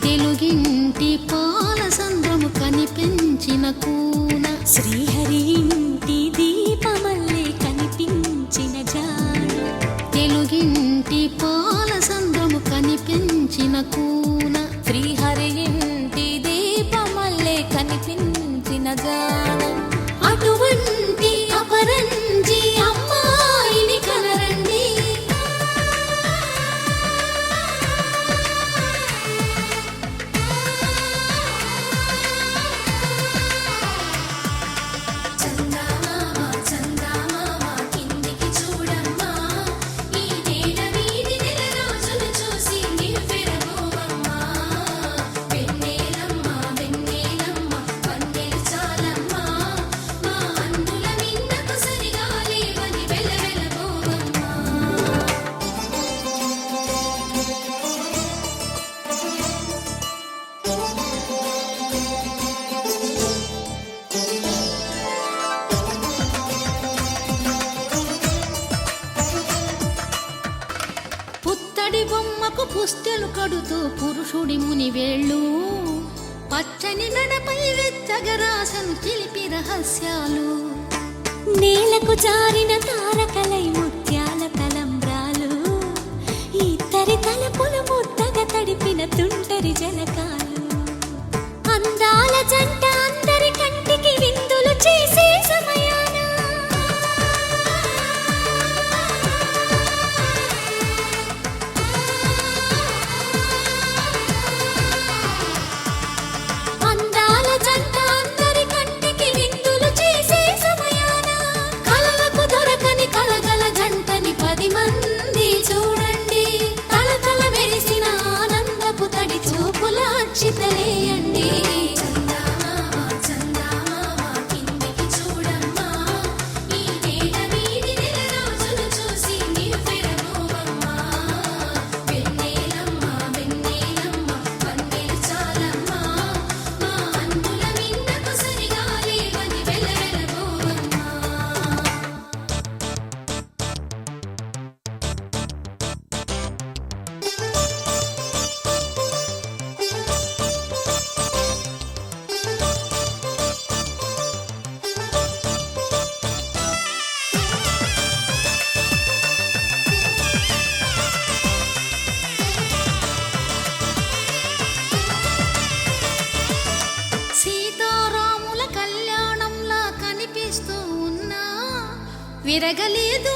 తెలుగింటి పాల సంద్రము కనిపించిన కూన శ్రీహరి ఇంటి దీపమల్లే కనిపించిన జాడ తెలుగింటి పాల సంద్రము కనిపించిన కూన శ్రీహరి ఇంటి దీపమల్లే కనిపించిన జాడ అటువంటి అపరంజి అమ్మాయిని కనరండి చందమామ చందమామ కిందికి చూడమ్మా ఈ నేల వీధి నెల రోజులు చూసి నివ్వెరబోవమ్మా వెన్నెలమ్మ వెన్నెలమ్మ వన్నెలు చాలమ్మా మా అన్నుల మిన్నకు సరిగా లేవని వెలవెలబోవమ్మా పుత్తడి బొమ్మకు పుస్తెలు కడుతూ పురుషుడి మునివేళ్ళు పచ్చని నడపై వెచ్చగరాసను చిలిపి రహస్యాలు నేలకు జారిన తారకలై ముత్యాల తలంబ్రాలు ఇద్దరి తలపులు ముద్దగా తడిపిన తుంటరి జలకాలు అందాల జంట అందరి కంటికి విందులు చేసే సమయాన అందాల జంట అందరి కంటికి విందులు చేసే సమయాన కలలకు దొరకని కలగల జంటని 10 మంది చూడండి తలతల మెరిసిన ఆనందపు తడి చూపుల అచ్చితలేయండి చందమామ చందమామ కిందికి చూడమ్మా ఈ నేల వీధి నెల రోజులు చూసి నివ్వెరబోవమ్మా వెన్నెలమ్మ వెన్నెలమ్మ వన్నెలు చాలమ్మా మా అన్నుల మిన్నకు సరిగా లేవని వెలవెలబోవమ్మా సీతారాముల కళ్యాణంలా కనిపిస్తూ ఉన్నా విరగలేదు